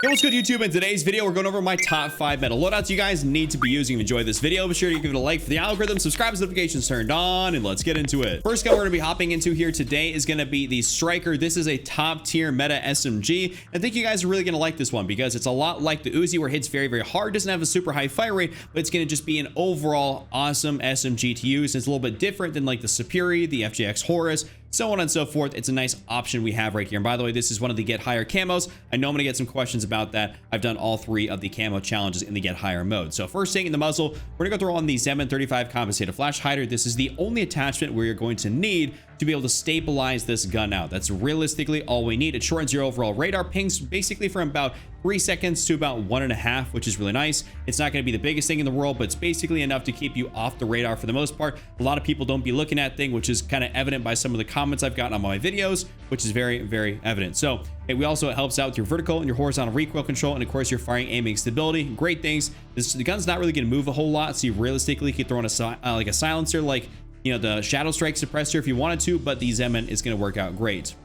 Hey, what's good, YouTube? In today's video, we're going over my top 5 meta loadouts you guys need to be using to enjoy this video. Be sure to give it a like for the algorithm, subscribe, notifications turned on, and let's get into it. First gun we're going to be hopping into here today is going to be the Striker. This is a top tier meta SMG. I think you guys are really going to like this one because it's a lot like the Uzi, where it hits very, very hard. Doesn't have a super high fire rate, but it's going to just be an overall awesome SMG to use. It's a little bit different than like the Superi, the FJX Horus, so on and so forth. It's a nice option we have right here. And by the way, this is one of the get higher camos. I know I'm gonna get some questions about that. I've done all 3 of the camo challenges in the get higher mode. So first thing in the muzzle, we're gonna go throw on the Zeman 35 compensated flash hider. This is the only attachment where you're going to need to be able to stabilize this gun out. That's realistically all we need. It shortens your overall radar pings basically from about 3 seconds to about 1.5, which is really nice. It's not going to be the biggest thing in the world, but it's basically enough to keep you off the radar for the most part. A lot of people don't be looking at thing, which is kind of evident by some of the comments I've gotten on my videos, which is very, very evident. So it also helps out with your vertical and your horizontal recoil control, and of course your firing aiming stability. Great things. The gun's not really going to move a whole lot, so you realistically could throw in like a silencer, like, you know, the Shadow Strike suppressor if you wanted to, but the Zeman is going to work out great.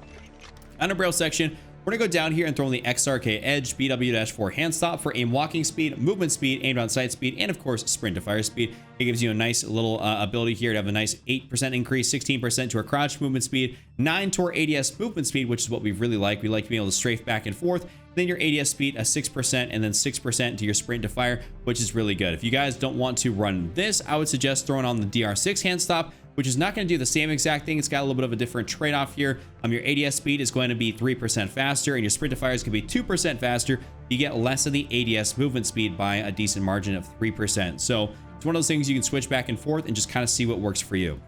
Under barrel section, we're gonna go down here and throw in the XRK Edge BW-4 hand stop for aim walking speed, movement speed, aim down sight speed, and of course sprint to fire speed. It gives you a nice little ability here to have a nice 8% increase, 16% to our crouch movement speed, 9 to our ADS movement speed, which is what we really like. We like being able to strafe back and forth. Then your ADS speed, a 6%, and then 6% to your sprint to fire, which is really good. If you guys don't want to run this, I would suggest throwing on the DR6 hand stop, which is not going to do the same exact thing. It's got a little bit of a different trade-off here. Your ADS speed is going to be 3% faster, and your sprint to fire is going to be 2% faster. You get less of the ADS movement speed by a decent margin of 3%. So it's one of those things you can switch back and forth and just kind of see what works for you.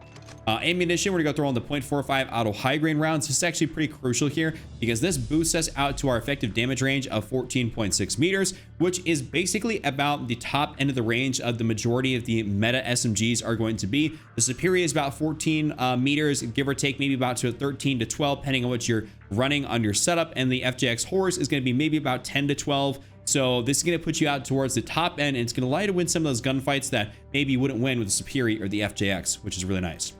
Ammunition, we're gonna go throw on the .45 auto high grain rounds. This is actually pretty crucial here because this boosts us out to our effective damage range of 14.6 meters, which is basically about the top end of the range of the majority of the meta SMGs are going to be. The Superi is about 14 meters, give or take maybe about to 13 to 12, depending on what you're running on your setup. And the FJX Horus is gonna be maybe about 10 to 12. So this is going to put you out towards the top end, and it's going to allow you to win some of those gunfights that maybe you wouldn't win with the Superi or the FJX, which is really nice.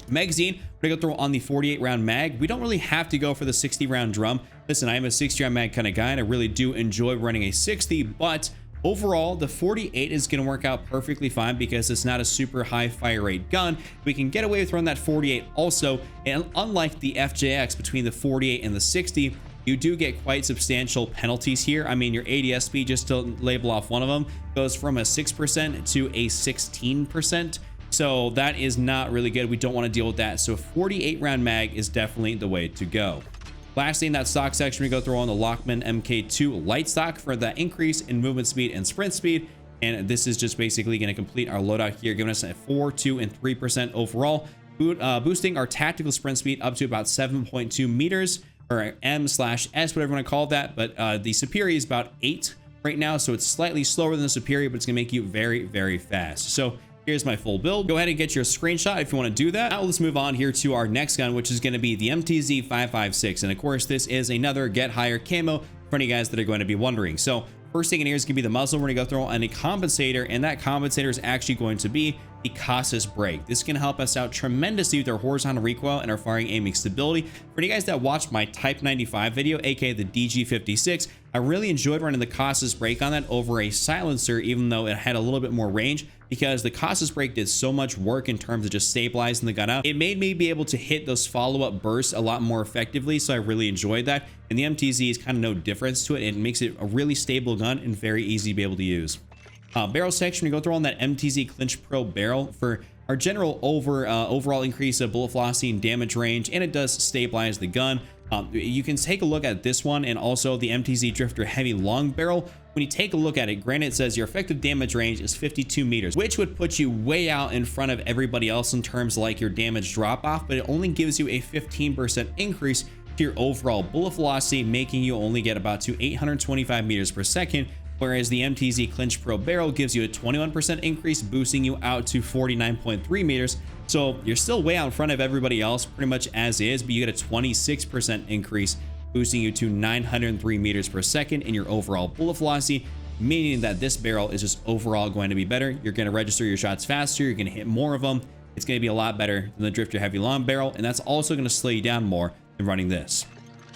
Magazine, we're gonna go throw on the 48 round mag. We don't really have to go for the 60 round drum. Listen, I'm a 60 round mag kind of guy, and I really do enjoy running a 60, but overall the 48 is going to work out perfectly fine because it's not a super high fire rate gun. We can get away with running that 48 also, and unlike the FJX, between the 48 and the 60, you do get quite substantial penalties here. I mean, your ADS speed, just to label off one of them, goes from a 6% to a 16%. So that is not really good. We don't want to deal with that. So 48 round mag is definitely the way to go. Lastly, in that stock section, we go throw on the Lockman MK2 light stock for that increase in movement speed and sprint speed. And this is just basically going to complete our loadout here, giving us a 4, 2, and 3% overall, boosting our tactical sprint speed up to about 7.2 meters, or M/S, whatever you want to call that. But the Superi is about 8 right now, so it's slightly slower than the Superi, but it's going to make you very, very fast. So here's my full build. Go ahead and get your screenshot if you want to do that. Now let's move on here to our next gun, which is going to be the MTZ-556. And of course, this is another get higher camo for any guys that are going to be wondering. So first thing in here is going to be the muzzle. We're going to go throw on a compensator, and that compensator is actually going to be the cautious brake. This can help us out tremendously with our horizontal recoil and our firing aiming stability. For you guys that watched my Type 95 video, aka the DG56, I really enjoyed running the cautious brake on that over a silencer, even though it had a little bit more range, because the cautious brake did so much work in terms of just stabilizing the gun out. It made me be able to hit those follow-up bursts a lot more effectively, so I really enjoyed that. And the MTZ is kind of no difference to it. It makes it a really stable gun and very easy to be able to use. Barrel section, we go throw on that MTZ Clinch Pro barrel for our general overall increase of bullet velocity and damage range, and it does stabilize the gun. You can take a look at this one and also the MTZ Drifter Heavy Long Barrel. When you take a look at it, granted, it says your effective damage range is 52 meters, which would put you way out in front of everybody else in terms of like your damage drop off, but it only gives you a 15% increase to your overall bullet velocity, making you only get about to 825 meters per second. Whereas the MTZ Clinch Pro barrel gives you a 21% increase, boosting you out to 49.3 meters. So you're still way out in front of everybody else, pretty much as is, but you get a 26% increase, boosting you to 903 meters per second in your overall bullet velocity, meaning that this barrel is just overall going to be better. You're going to register your shots faster, you're going to hit more of them. It's going to be a lot better than the Drifter Heavy Long Barrel, and that's also going to slow you down more than running this.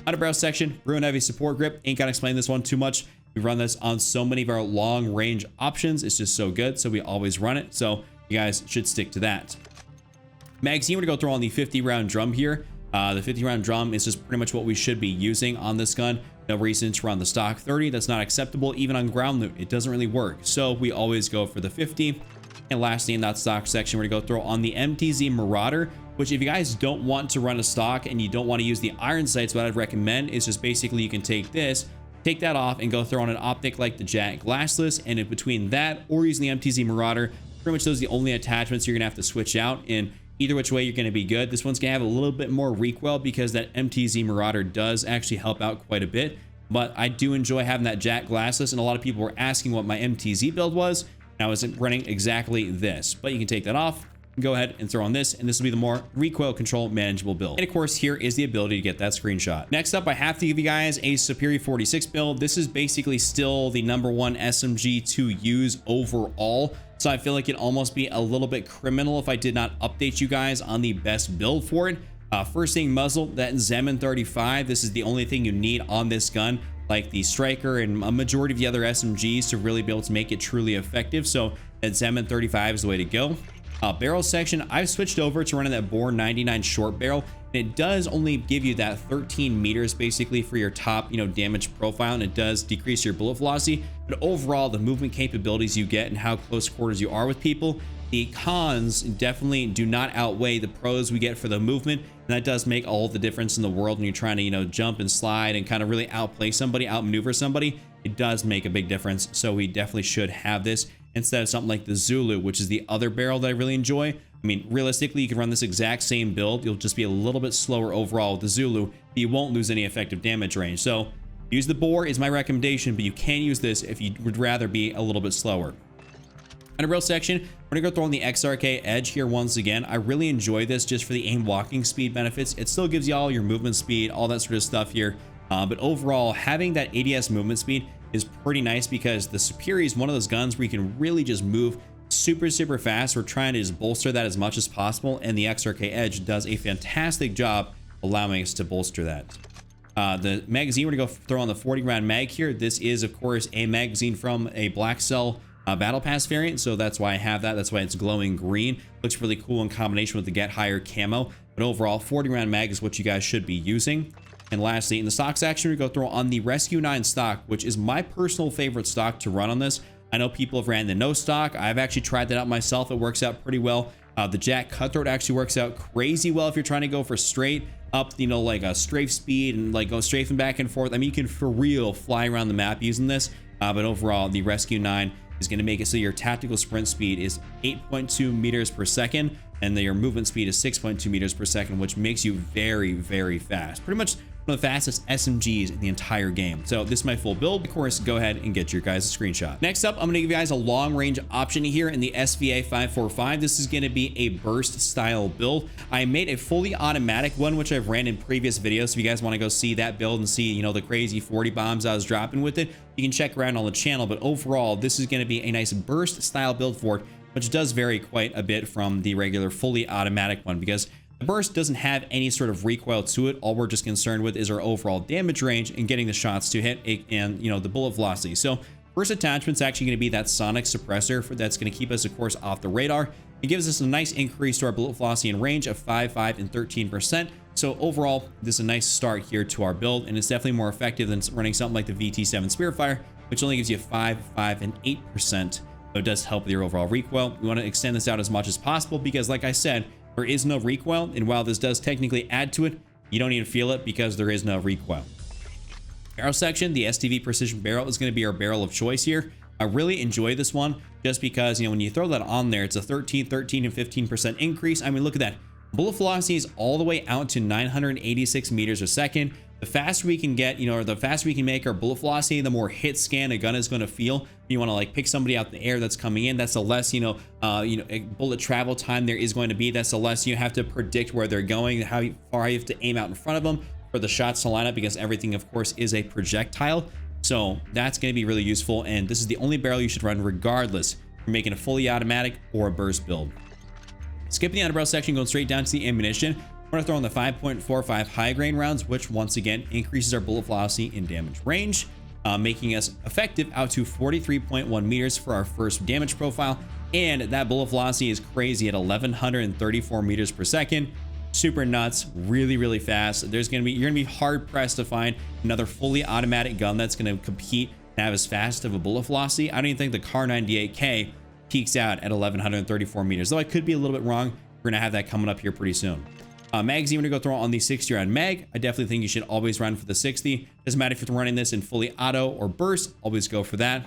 Underbarrel section, real heavy support grip. Ain't gotta explain this one too much. We run this on so many of our long range options. It's just so good. So we always run it. So you guys should stick to that. Magazine, we're gonna go throw on the 50 round drum here. The 50 round drum is just pretty much what we should be using on this gun. No reason to run the stock 30. That's not acceptable even on ground loot. It doesn't really work. So we always go for the 50. And lastly, in that stock section, we're gonna go throw on the MTZ Marauder, which if you guys don't want to run a stock and you don't want to use the iron sights, what I'd recommend is just basically you can take this, take that off and go throw on an optic like the JGod glassless. And in between that or using the MTZ Marauder, pretty much those are the only attachments you're gonna have to switch out. And either which way, you're going to be good. This one's going to have a little bit more recoil because that MTZ Marauder does actually help out quite a bit. But I do enjoy having that JGod glassless, and a lot of people were asking what my MTZ build was. And I was running exactly this, but you can take that off, go ahead and throw on this, and this will be the more recoil control manageable build. And of course, here is the ability to get that screenshot. Next up, I have to give you guys a Superi 46 build. This is basically still the #1 SMG to use overall. So I feel like it'd almost be a little bit criminal if I did not update you guys on the best build for it. First thing, muzzle, that Zeman 35. This is the only thing you need on this gun, like the Striker and a majority of the other SMGs, to really be able to make it truly effective. So that Zeman 35 is the way to go. Barrel section, I've switched over to running that Bore 99 short barrel. And it does only give you that 13 meters basically for your top, damage profile, and it does decrease your bullet velocity. But overall, the movement capabilities you get and how close quarters you are with people, the cons definitely do not outweigh the pros we get for the movement. And that does make all the difference in the world when you're trying to, jump and slide and kind of really outplay somebody, outmaneuver somebody. It does make a big difference. So we definitely should have this instead of something like the Zulu, which is the other barrel that I really enjoy. I mean, realistically, you can run this exact same build. You'll just be a little bit slower overall with the Zulu, but you won't lose any effective damage range. So use the Bore is my recommendation, but you can use this if you would rather be a little bit slower. Underbarrel section, we're gonna go throw on the XRK Edge here once again. I really enjoy this just for the aim walking speed benefits. It still gives you all your movement speed, all that sort of stuff here. But overall, having that ADS movement speed is pretty nice because the Superi is one of those guns where you can really just move super fast. We're trying to just bolster that as much as possible, and the XRK Edge does a fantastic job allowing us to bolster that. The magazine, we're gonna go throw on the 40 round mag here. This is of course a magazine from a Black Cell Battle Pass variant, so that's why I have that. That's why it's glowing green. Looks really cool in combination with the Get Higher camo. But overall, 40 round mag is what you guys should be using. And lastly, in the stock section, we go throw on the Rescue 9 stock, which is my personal favorite stock to run on this. I know people have ran the no stock. I've actually tried that out myself. It works out pretty well. The Jack Cutthroat actually works out crazy well if you're trying to go for straight up, like a strafe speed and like go strafing back and forth. I mean, you can for real fly around the map using this. But overall, the Rescue 9 is going to make it so your tactical sprint speed is 8.2 meters per second, and your movement speed is 6.2 meters per second, which makes you very fast. Pretty much one of the fastest SMGs in the entire game. So this is my full build. Of course, go ahead and get your guys a screenshot. Next up, I'm going to give you guys a long range option here in the SVA 545. This is going to be a burst style build. I made a fully automatic one, which I've ran in previous videos. So if you guys want to go see that build and see, the crazy 40 bombs I was dropping with it, you can check around on the channel. But overall, this is going to be a nice burst style build for it, which does vary quite a bit from the regular fully automatic one, because the burst doesn't have any sort of recoil to it. All we're just concerned with is our overall damage range and getting the shots to hit and the bullet velocity. So first attachment's actually going to be that sonic suppressor that's going to keep us, of course, off the radar. It gives us a nice increase to our bullet velocity and range of 5, 5, and 13%. So overall, this is a nice start here to our build, and it's definitely more effective than running something like the VT7 Spearfire, which only gives you 5, 5, and 8%. So it does help with your overall recoil. We want to extend this out as much as possible because, like I said, there is no recoil, and while this does technically add to it, you don't even feel it because there is no recoil. Barrel section, the STV Precision Barrel is going to be our barrel of choice here. I really enjoy this one just because, when you throw that on there, it's a 13, and 15% increase. I mean, look at that. Bullet velocity is all the way out to 986 meters a second. The faster we can get, or the faster we can make our bullet velocity, the more hit scan a gun is going to feel. You want to pick somebody out in the air that's coming in. That's the less, bullet travel time there is going to be. That's the less you have to predict where they're going, how far you have to aim out in front of them for the shots to line up, because everything, of course, is a projectile. So that's going to be really useful. And this is the only barrel you should run regardless if you're making a fully automatic or a burst build. Skipping the underbarrel section, going straight down to the ammunition. We're going to throw in the 5.45 high grain rounds, which once again increases our bullet velocity and damage range, making us effective out to 43.1 meters for our first damage profile. And that bullet velocity is crazy at 1134 meters per second. Super nuts, really fast. You're gonna be hard pressed to find another fully automatic gun that's gonna compete and have as fast of a bullet velocity. I don't even think the Kar98K peaks out at 1134 meters, though I could be a little bit wrong. We're gonna have that coming up here pretty soon. Magazine, we're gonna go throw on the 60 round mag. I definitely think you should always run for the 60. Doesn't matter if you're running this in fully auto or burst, always go for that.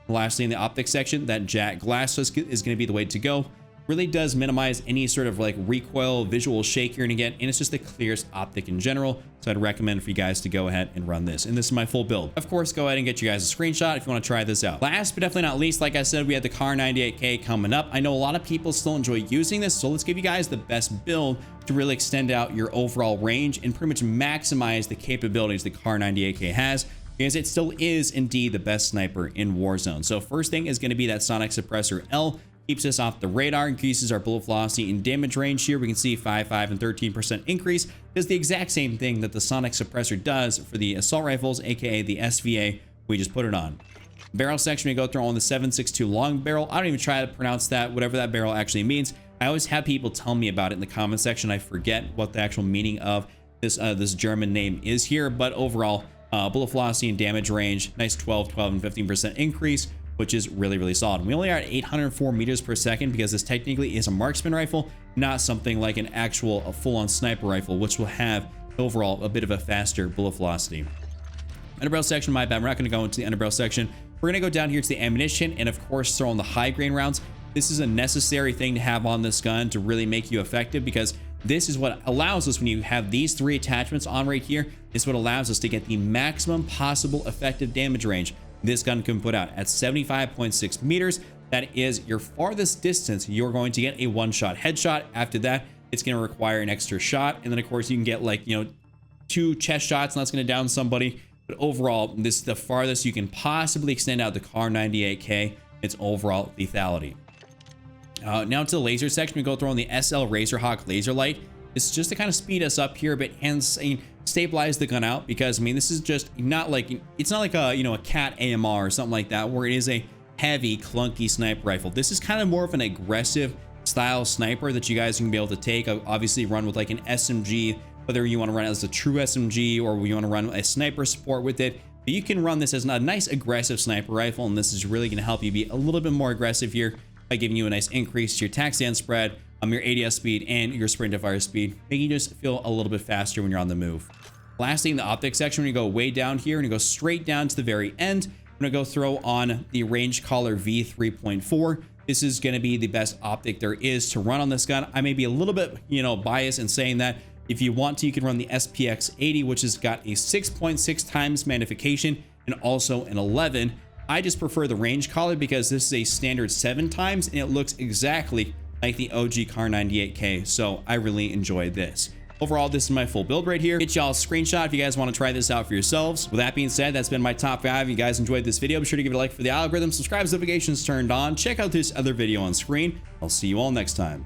Lastly, in the optics section, that Jack glass is gonna be the way to go. Really does minimize any sort of like recoil visual shake you're gonna get, and it's just the clearest optic in general. So I'd recommend for you guys to go ahead and run this. And this is my full build. Of course, go ahead and get you guys a screenshot if you want to try this out. Last but definitely not least, like I said, we had the Kar98K coming up. I know a lot of people still enjoy using this, so let's give you guys the best build to really extend out your overall range and pretty much maximize the capabilities the Kar98K has, because it still is indeed the best sniper in Warzone. So first thing is going to be that sonic suppressor L. Keeps us off the radar, increases our bullet velocity and damage range. Here we can see 5, and 13% increase. Does the exact same thing that the sonic suppressor does for the assault rifles, aka the SVA. We just put it on. Barrel section, we go through on the 7.62 long barrel. I don't even try to pronounce that, whatever that barrel actually means. I always have people tell me about it in the comment section. I forget what the actual meaning of this German name is here, but overall, bullet velocity and damage range, nice 12, and 15% increase, which is really solid. We only are at 804 meters per second because this technically is a marksman rifle, not something like an actual full-on sniper rifle, which will have overall a bit of a faster bullet velocity. Underbarrel section, my bad, we're not going to go into the underbarrel section. We're going to go down here to the ammunition and of course throw in the high grain rounds. This is a necessary thing to have on this gun to really make you effective, because this is what allows us, when you have these 3 attachments on right here, is what allows us to get the maximum possible effective damage range this gun can put out at 75.6 meters. That is your farthest distance you're going to get a one-shot headshot. After that, it's going to require an extra shot, and then of course you can get like 2 chest shots, and that's going to down somebody. But overall, this is the farthest you can possibly extend out the Kar98K. Its overall lethality. Now to the laser section, we go through on the SL Razorhawk laser light. It's just to kind of speed us up here a bit and stabilize the gun out, because I mean, this is just not like, it's not like a a Cat AMR or something like that, where it is a heavy clunky sniper rifle. This is kind of more of an aggressive style sniper that you guys can be able to take. Obviously run with like an SMG, whether you want to run it as a true SMG or you want to run a sniper support with it. But you can run this as a nice aggressive sniper rifle, and this is really going to help you be a little bit more aggressive here by giving you a nice increase to your attack stand spread, your ADS speed, and your sprint to fire speed, making you just feel a little bit faster when you're on the move. Lastly, in the optics section, when you go way down here and you go straight down to the very end, I'm going to go throw on the range collar V3.4. This is going to be the best optic there is to run on this gun. I may be a little bit, biased in saying that. If you want to, you can run the SPX80, which has got a 6.6 times magnification and also an 11. I just prefer the range collar because this is a standard 7 times and it looks exactly like the OG Kar98K. So I really enjoy this. Overall, this is my full build right here. Get y'all a screenshot if you guys want to try this out for yourselves. With that being said, that's been my top 5. If you guys enjoyed this video, be sure to give it a like for the algorithm, subscribe, notifications turned on. Check out this other video on screen. I'll see you all next time.